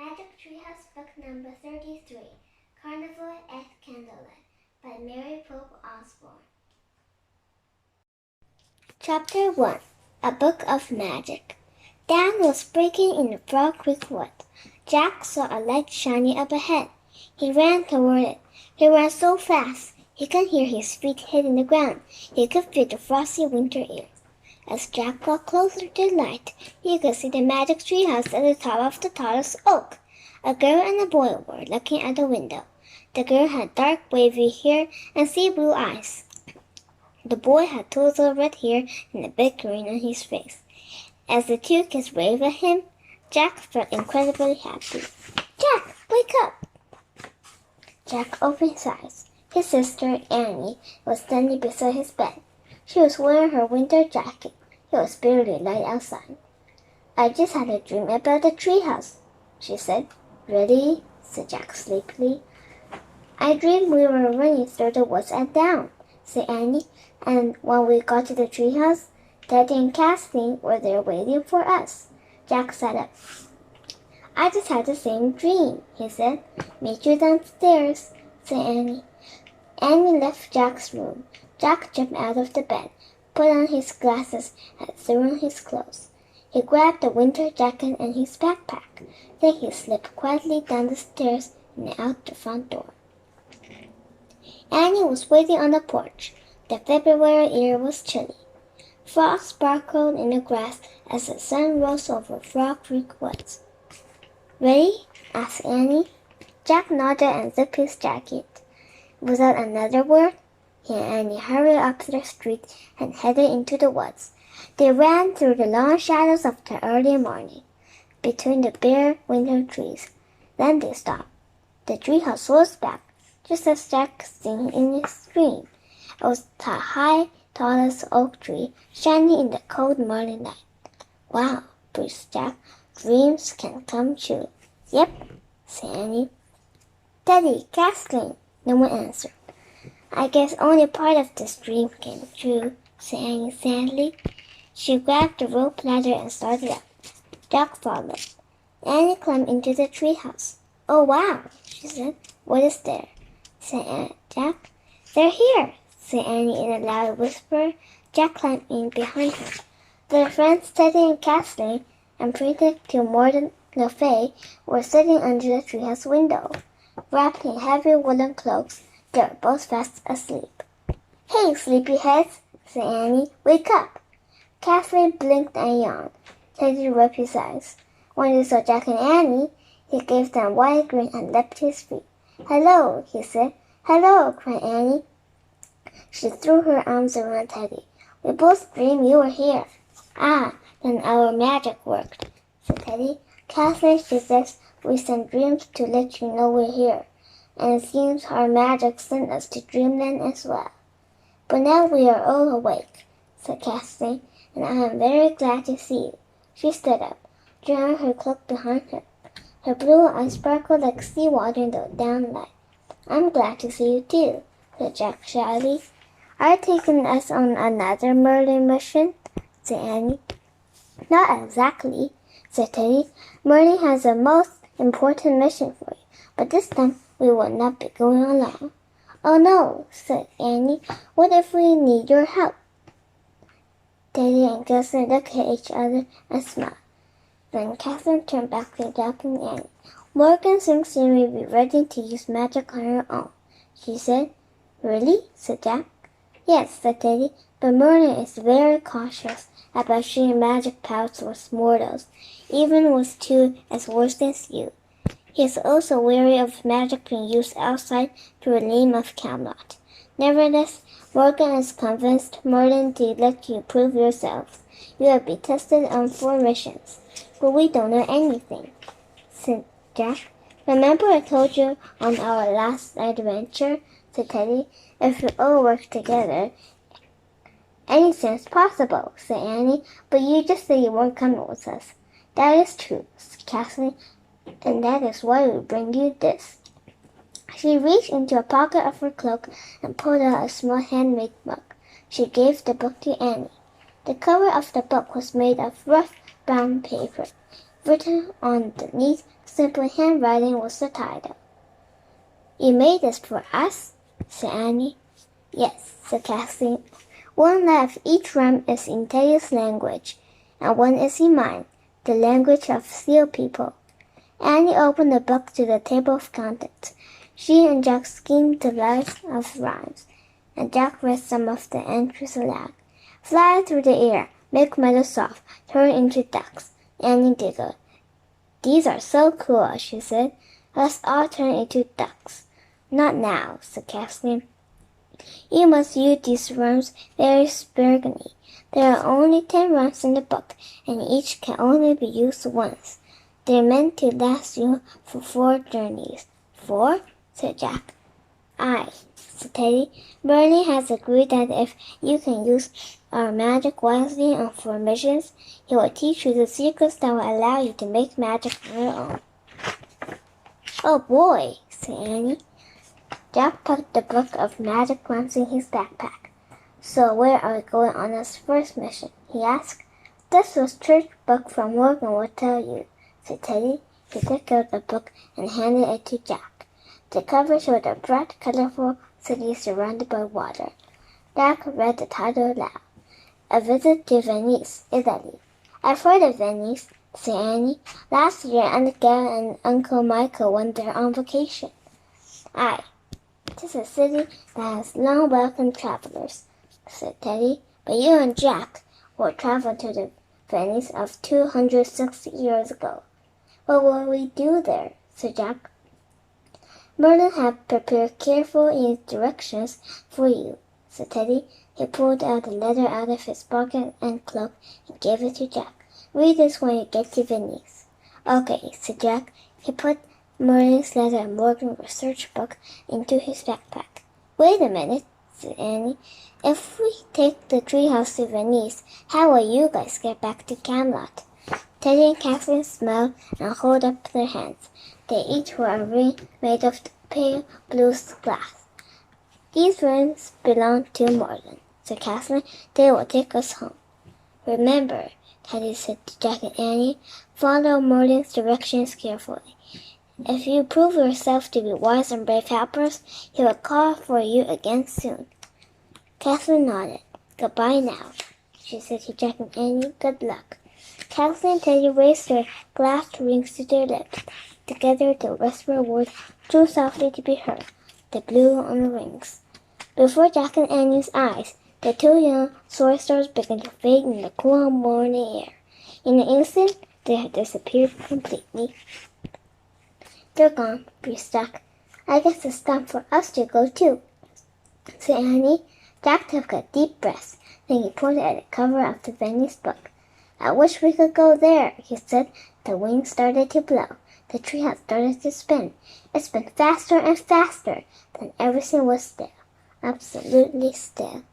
Magic Treehouse Book Number 33, Carnival at Candlelight by Mary Pope Osborne. Chapter 1, A Book of Magic. Dan was breaking in the Frog Creek woods. Jack saw a light shining up ahead. He ran toward it. He ran so fast, he could hear his feet hitting the ground. He could feel the frosty winter air. As Jack got closer to the light, he could see the magic treehouse at the top of the tallest oak. A girl and a boy were looking at the window. The girl had dark wavy hair and sea blue eyes. The boy had total red hair and a big grin on his face. As the two kids waved at him, Jack felt incredibly happy. "Jack, wake up!" Jack opened his eyes. His sister, Annie, was standing beside his bed. She was wearing her winter jacket. It was barely light outside. "I just had a dream about the treehouse," she said. "Really?" said Jack sleepily. "I dreamed we were running through the woods at dawn," said Annie, "and when we got to the treehouse, Daddy and Kathleen were there waiting for us." Jack sat up. "I just had the same dream," he said. "Meet you downstairs," said Annie. Annie left Jack's room. Jack jumped out of the bed, put on his glasses, and threw on his clothes. He grabbed the winter jacket and his backpack. Then he slipped quietly down the stairs and out the front door. Annie was waiting on the porch. The February air was chilly. Frogs sparkled in the grass as the sun rose over Frog Creek woods. "Ready?" asked Annie. Jack nodded and zipped his jacket. Without another word, he and Annie hurried up the street and headed into the woods. They ran through the long shadows of the early morning, between the bare winter trees. Then they stopped. The treehouse was back, just as Jack seen in his dream. It was the high, tallest oak tree, shining in the cold morning light. "Wow," breathed Jack. "Dreams can come true." "Yep," said Annie. "Daddy, Kathleen," no one answered. "I guess only part of this dream came true," said Annie sadly. She grabbed the rope ladder and started up. Jack followed. Annie climbed into the treehouse. "Oh, wow," she said. "What is there?" said Jack. "They're here," said Annie in a loud whisper. Jack climbed in behind her. Their friends Teddy and Kathleen and Pretty to Morton Le Fay were sitting under the treehouse window. Wrapped in heavy woolen cloaks, they were both fast asleep. "Hey, sleepyheads," said Annie. "Wake up." Kathleen blinked and yawned. Teddy rubbed his eyes. When he saw Jack and Annie, he gave them a wide grin and leapt to his feet. "Hello," he said. "Hello," cried Annie. She threw her arms around Teddy. "We both dreamed you were here." "Ah, then our magic worked," said Teddy. "Kathleen suggests we send dreams to let you know we're here, and it seems our magic sent us to dreamland as well." "But now we are all awake," said Kathleen, "and I am very glad to see you." She stood up, drawing her cloak behind her. Her blue eyes sparkled like seawater in the downlight. "I'm glad to see you too," said Jack shyly. "Are you taking us on another Merlin mission?" said Annie. "Not exactly," said Teddy. "Merlin has a most important mission for you, but this time we will not be going alone." "Oh no," said Annie. "What if we need your help?" Teddy and Kathleen looked at each other and smiled. Then Kathleen turned back to Jack and Annie. "Morgan thinks you may be ready to use magic on your own," she said. "Really?" said Jack. "Yes," said Teddy, "but Merlin is very cautious about sharing magic powers with mortals, even with two as worse as you. He is also wary of magic being used outside through the name of Camelot. Nevertheless, Morgan is convinced Merlin to let you prove yourselves. You will be tested on 4 missions, but we don't know anything," said Jack. "Remember I told you on our last adventure," said Teddy, "if we all work together, anything's possible," said Annie. "But you just said you weren't coming with us." "That is true," said Kathleen, "and that is why we bring you this." She reached into a pocket of her cloak and pulled out a small handmade mug. She gave the book to Annie. The cover of the book was made of rough brown paper. Written on the neat, simple handwriting was the title. "You made this for us?" said Annie. "Yes," said Kathleen. "One of each rhyme is in Teddy's language, and one is in mine, the language of seal people." Annie opened the book to the table of contents. She and Jack skimmed the list of rhymes, and Jack read some of the entries aloud. "Fly through the air, make meadows soft, turn into ducks." Annie giggled. "These are so cool," she said. "Let's all turn into ducks." "Not now," said Kathleen. "You must use these rhymes very sparingly. There are only 10 rhymes in the book, and each can only be used once. They're meant to last you for 4 journeys." "4?" said Jack. "Aye," said Teddy. "Merlin has agreed that if you can use our magic wisely and for missions, he will teach you the secrets that will allow you to make magic on your own." "Oh boy," said Annie. Jack put the book of magic rhymes in his backpack. "So where are we going on this first mission?" he asked. "This was church book from Morgan will tell you," said Teddy. He took out the book and handed it to Jack. The cover showed a bright, colorful city surrounded by water. Jack read the title aloud. "A Visit to Venice, Italy." "I've heard of Venice," said Annie. "Last year Aunt Gail and Uncle Michael went there on vacation." "Aye, it is a city that has long welcomed travelers," said Teddy. "But you and Jack will travel to the Venice of 260 years ago." "What will we do there?" said Jack. "Merlin had prepared careful directions for you," said Teddy. He pulled out the letter out of his pocket and cloak and gave it to Jack. "Read this when you get to Venice." "Okay," said Jack. He put Merlin's letter and Morgan's research book into his backpack. "Wait a minute," said Annie. "If we take the treehouse to Venice, how will you guys get back to Camelot?" Teddy and Kathleen smiled and held up their hands. They each wore a ring made of pale blue glass. "These rings belong to Morgan," said Kathleen. "They will take us home." "Remember," Teddy said to Jack and Annie, "follow Morgan's directions carefully. If you prove yourself to be wise and brave helpers, he will call for you again soon." Kathleen nodded. "Goodbye now," she said to Jack and Annie. "Good luck." Kathleen and Teddy raised their glass rings to their lips. Together they whispered words too softly to be heard. They blew on the rings. Before Jack and Annie's eyes, the 2 young sorcerers began to fade in the cool morning air. In an instant, they had disappeared completely. "They're gone," breathed Jack. "I guess it's time for us to go too," said Annie. Jack took a deep breath. Then he pointed at the cover of the Venice book. "I wish we could go there," he said. The wind started to blow. The tree had started to spin. It spun faster and faster. Then everything was still. Absolutely still.